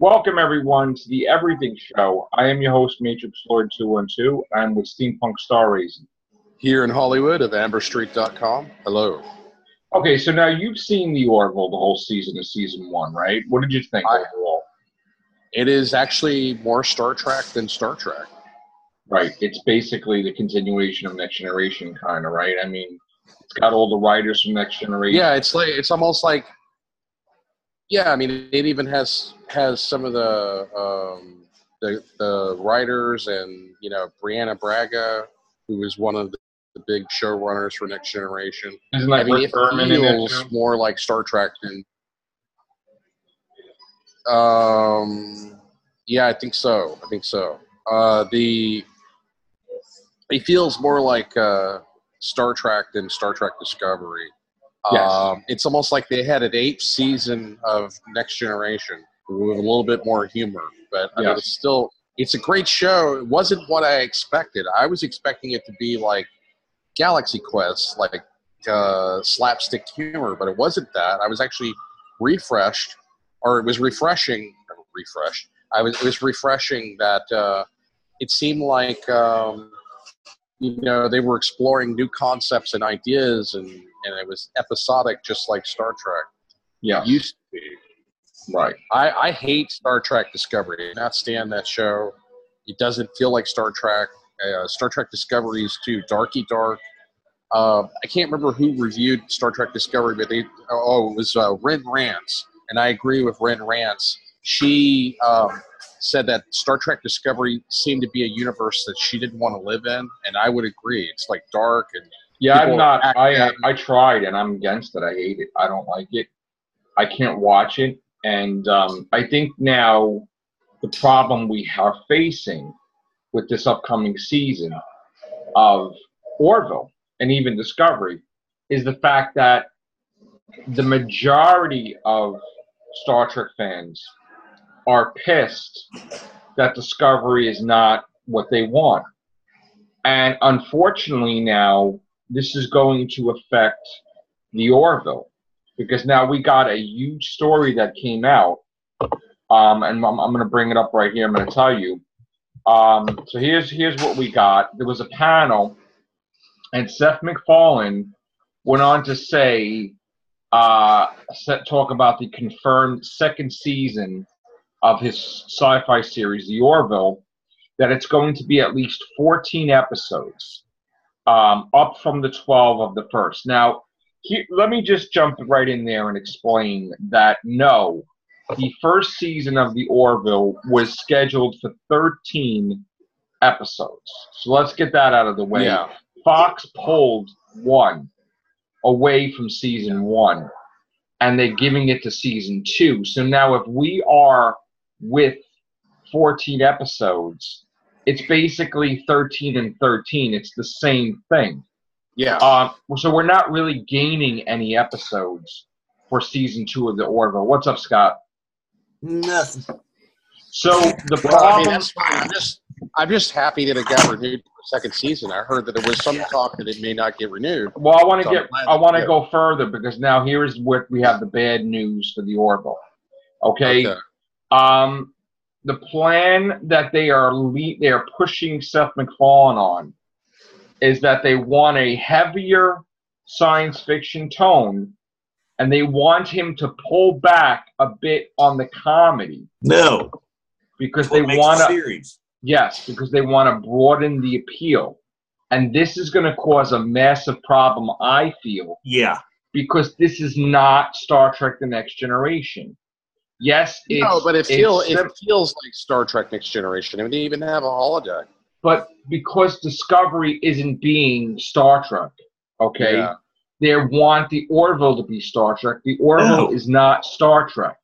Welcome, everyone, to the Everything Show. I am your host, Matrix Lord 212. I'm with Steampunk Starraisin. Here in Hollywood of AmberStreet.com. Hello. Okay, so now you've seen the Orville the whole season of season one, right? What did you think overall? It is actually more Star Trek than Star Trek. Right. It's basically the continuation of Next Generation, kind of, right? I mean, it's got all the writers from Next Generation. Yeah, it's almost like. Yeah, I mean, it even has some of the writers and Brianna Braga, who is one of the big showrunners for Next Generation. Isn't that Rick Berman in it too? More like Star Trek than. Yeah, I think so. It feels more like Star Trek than Star Trek Discovery. Yes. It's almost like they had an 8th season of Next Generation with a little bit more humor, but I mean, it's a great show. It wasn't what I expected. I was expecting it to be like Galaxy Quest, like slapstick humor, but it wasn't that. I was actually refreshed, or it was refreshing. It was refreshing that it seemed like they were exploring new concepts and ideas, and it was episodic, just like Star Trek. Yeah, it used to be. Right. I hate Star Trek Discovery. I cannot stand that show. It doesn't feel like Star Trek. Star Trek Discovery is too darky dark. I can't remember who reviewed Star Trek Discovery, but it was Ren Rance, and I agree with Ren Rance. She said that Star Trek Discovery seemed to be a universe that she didn't want to live in, and I would agree. It's like dark and I'm not. I tried, and I'm against it. I hate it. I don't like it. I can't watch it, and I think now the problem we are facing with this upcoming season of Orville and even Discovery is the fact that the majority of Star Trek fans are pissed that Discovery is not what they want. And unfortunately now, this is going to affect the Orville. Because now we got a huge story that came out. And I'm going to bring it up right here. I'm going to tell you. So here's what we got. There was a panel, and Seth MacFarlane went on to say, talk about the confirmed second season of his sci-fi series, The Orville, that it's going to be at least 14 episodes, up from the 12 of the first. Now, let me just jump right in there and explain that, no, the first season of The Orville was scheduled for 13 episodes. So let's get that out of the way. Yeah. Fox pulled one away from season one, and they're giving it to season two. So now if we are with 14 episodes, it's basically 13 and 13. It's the same thing. Yeah. So we're not really gaining any episodes for season two of the Orville. What's up, Scott? Nothing. So the problem. That's fine. I'm just happy that it got renewed for the second season. I heard that there was some talk that it may not get renewed. Well, I want to go further, because now here is where we have the bad news for the Orville. Okay. The plan that they are pushing Seth MacFarlane on is that they want a heavier science fiction tone, and they want him to pull back a bit on the comedy. No, because they want to. Yes, because they want to broaden the appeal, and this is going to cause a massive problem, I feel. Yeah. Because this is not Star Trek: The Next Generation. Yes, but it feels like Star Trek Next Generation. I mean, they even have a holodeck. But because Discovery isn't being Star Trek, okay, yeah. They want the Orville to be Star Trek. The Orville is not Star Trek,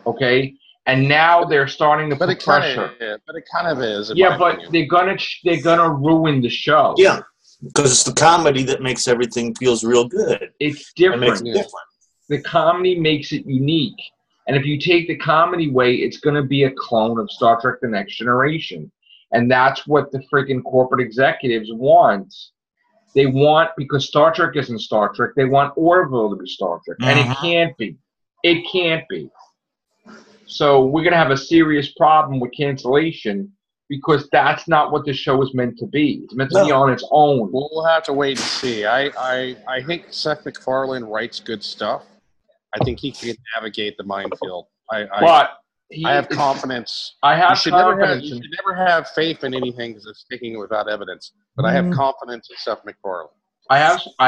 okay? And now they're starting to put pressure. But it kind of is. Yeah, but they're gonna ruin the show. Yeah, because it's the comedy that makes everything feels real good. It's different. It makes it different. The comedy makes it unique. And if you take the comedy way, it's going to be a clone of Star Trek: The Next Generation. And that's what the freaking corporate executives want. They want, because Star Trek isn't Star Trek, they want Orville to be Star Trek. And it can't be. It can't be. So we're gonna have a serious problem with cancellation because that's not what the show is meant to be. It's meant to be on its own. Well, we'll have to wait and see. I think Seth MacFarlane writes good stuff. I think he can navigate the minefield. I have confidence. I have confidence. You should never have faith in anything because it's taking it without evidence. But I have confidence in Seth MacFarlane. I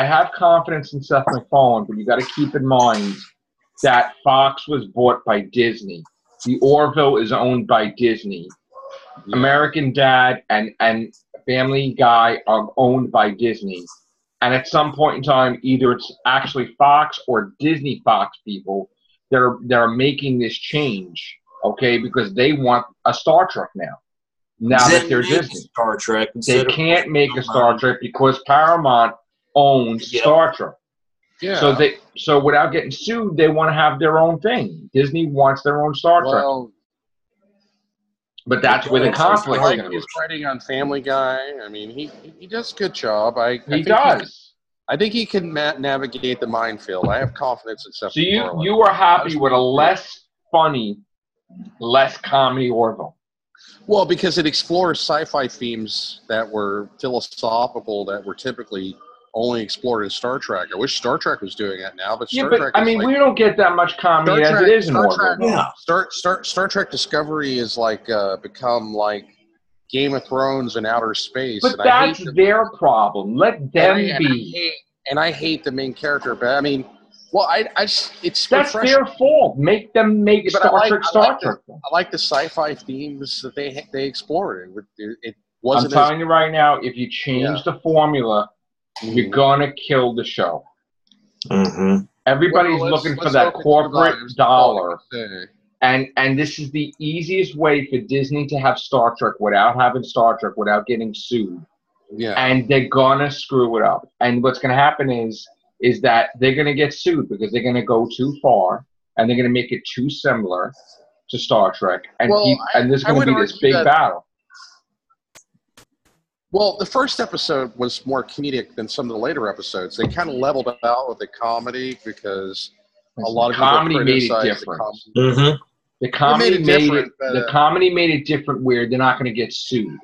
have confidence in Seth MacFarlane, but you got to keep in mind that Fox was bought by Disney. The Orville is owned by Disney. Yeah. American Dad and Family Guy are owned by Disney. And at some point in time, either it's actually Fox or Disney Fox people that are making this change, okay? Because they want a Star Trek now. Now that they're Disney. Star Trek. They can't make a Star Trek because Paramount owns Star Trek. Yeah. So without getting sued, they want to have their own thing. Disney wants their own Star Trek. But that's where the conflict is going to be. He's writing on Family Guy. I mean, he does a good job. He does. I think he can navigate the minefield. I have confidence in Seth. So you are happy with a less funny, less comedy Orville? Well, because it explores sci-fi themes that were philosophical, that were typically only explored in Star Trek. I wish Star Trek was doing that now, but Star Trek. I mean, we don't get that much comedy as it is in Orville. Yeah. Star Trek Discovery is like become like Game of Thrones in outer space. But that's their problem. Let them be. And I hate the main character, but I mean, well, it's that's their fault. Make them make Star Trek. I like the sci-fi themes that they explored. It wasn't. I'm telling you right now, if you change the formula, you're gonna kill the show. Everybody's looking for that corporate dollar, and this is the easiest way for Disney to have Star Trek without having Star Trek, without getting sued. Yeah, and they're gonna screw it up. And what's gonna happen is that they're gonna get sued because they're gonna go too far and they're gonna make it too similar to Star Trek, and there's gonna be this big battle. Well, the first episode was more comedic than some of the later episodes. They kind of leveled out with the comedy because a lot of comedy made it different. The comedy made it different where they're not going to get sued.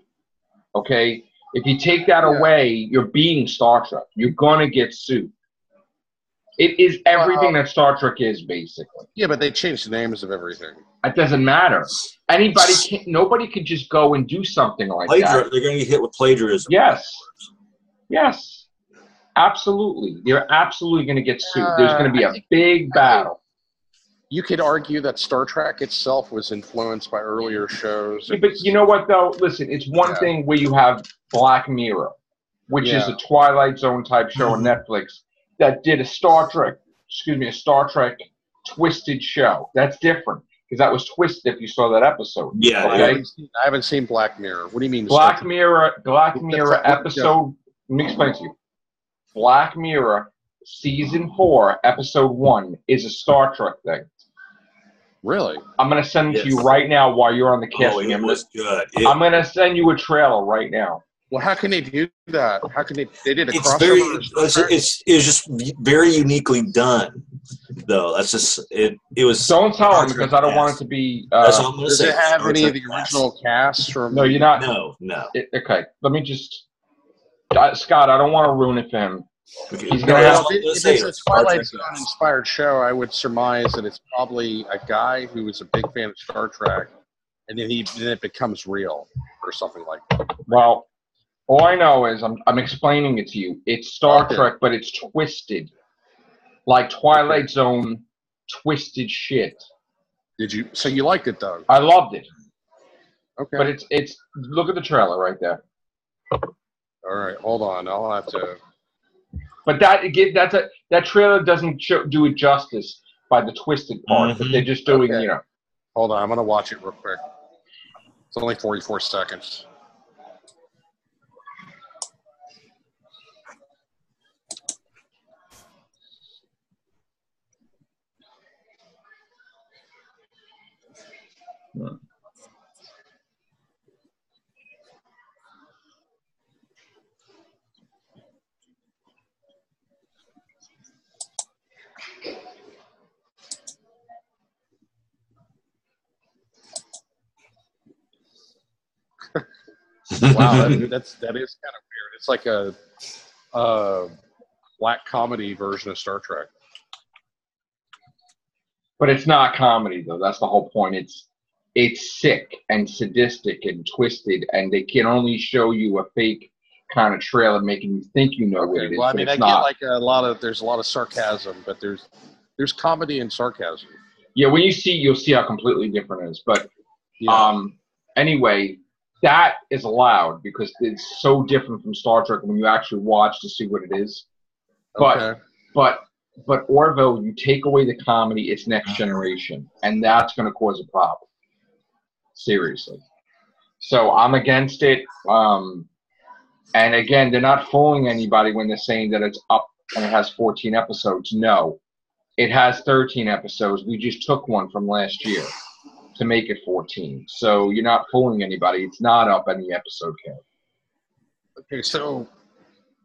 Okay, if you take that away, you're beating Star Trek. You're going to get sued. It is everything that Star Trek is, basically. Yeah, but they changed the names of everything. It doesn't matter. Nobody can just go and do something like that. They're going to get hit with plagiarism. Yes. Absolutely. They're absolutely going to get sued. There's going to be a big battle. You could argue that Star Trek itself was influenced by earlier shows. Yeah, but you know what, though? Listen, it's one thing where you have Black Mirror, which is a Twilight Zone type show on Netflix that did a Star Trek twisted show. That's different. Because that was twisted if you saw that episode. Yeah. Okay? I haven't seen Black Mirror. What do you mean? Black Mirror episode. Let me explain to you. Black Mirror season 4, episode 1 is a Star Trek thing. Really? I'm going to send it to you right now while you're on the casting. It was good. I'm going to send you a trailer right now. Well, how can they do that? How can they did a crossover? It's just very uniquely done, though. That's just it was. Don't tell them because I don't want it to be. That's what I'm going to say. Does it have any of the original cast from? No, you're not. No. Okay, let me just. Scott, I don't want to ruin it for him. He's going to have. If it's a Twilight Zone inspired show, I would surmise that it's probably a guy who was a big fan of Star Trek, and then it becomes real or something like that. Well. All I know is I'm explaining it to you. It's Star Trek, but it's twisted, like Twilight Zone, twisted shit. Did you? So you liked it, though? I loved it. Okay. But it's look at the trailer right there. All right, hold on. I'll have to. But that trailer doesn't do it justice by the twisted part. But they're just doing Hold on, I'm gonna watch it real quick. It's only 44 seconds. Wow, that is kind of weird. It's like a black comedy version of Star Trek. But it's not comedy, though. That's the whole point. It's sick and sadistic and twisted, and they can only show you a fake kind of trailer, making you think you know what it is. Well, I mean, but it's I get not. like there's a lot of sarcasm, but there's comedy and sarcasm. Yeah, when you'll see how completely different it is. But anyway, that is allowed because it's so different from Star Trek when you actually watch to see what it is. But Orville, you take away the comedy, it's Next Generation, and that's going to cause a problem. Seriously. So I'm against it. And again, they're not fooling anybody when they're saying that it's up and it has 14 episodes. No, it has 13 episodes. We just took one from last year to make it 14. So you're not fooling anybody. It's not up any episode count. Okay, so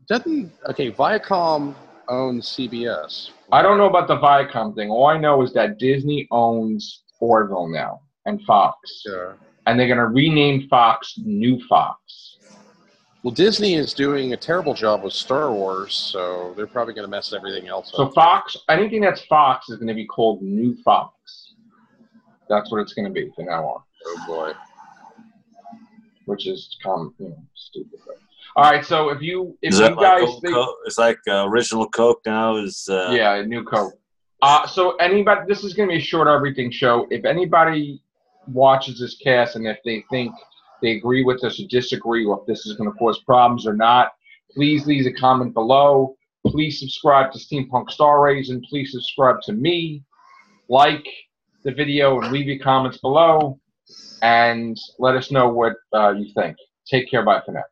Viacom owns CBS. I don't know about the Viacom thing. All I know is that Disney owns Orville now and Fox. Sure. And they're going to rename Fox New Fox. Well, Disney is doing a terrible job with Star Wars, so they're probably going to mess everything else up. So Fox, anything that's Fox is going to be called New Fox. That's what it's going to be from now on. Oh, boy. Which is stupid. All right, so if you guys think it's like original Coke now is new Coke. So anybody, this is going to be a short everything show. If anybody watches this cast and if they think they agree with us or disagree, or if this is going to cause problems or not, please leave a comment below. Please subscribe to Steampunk Starraisin. Please subscribe to me. Like the video and leave your comments below. And let us know what you think. Take care. Bye for now.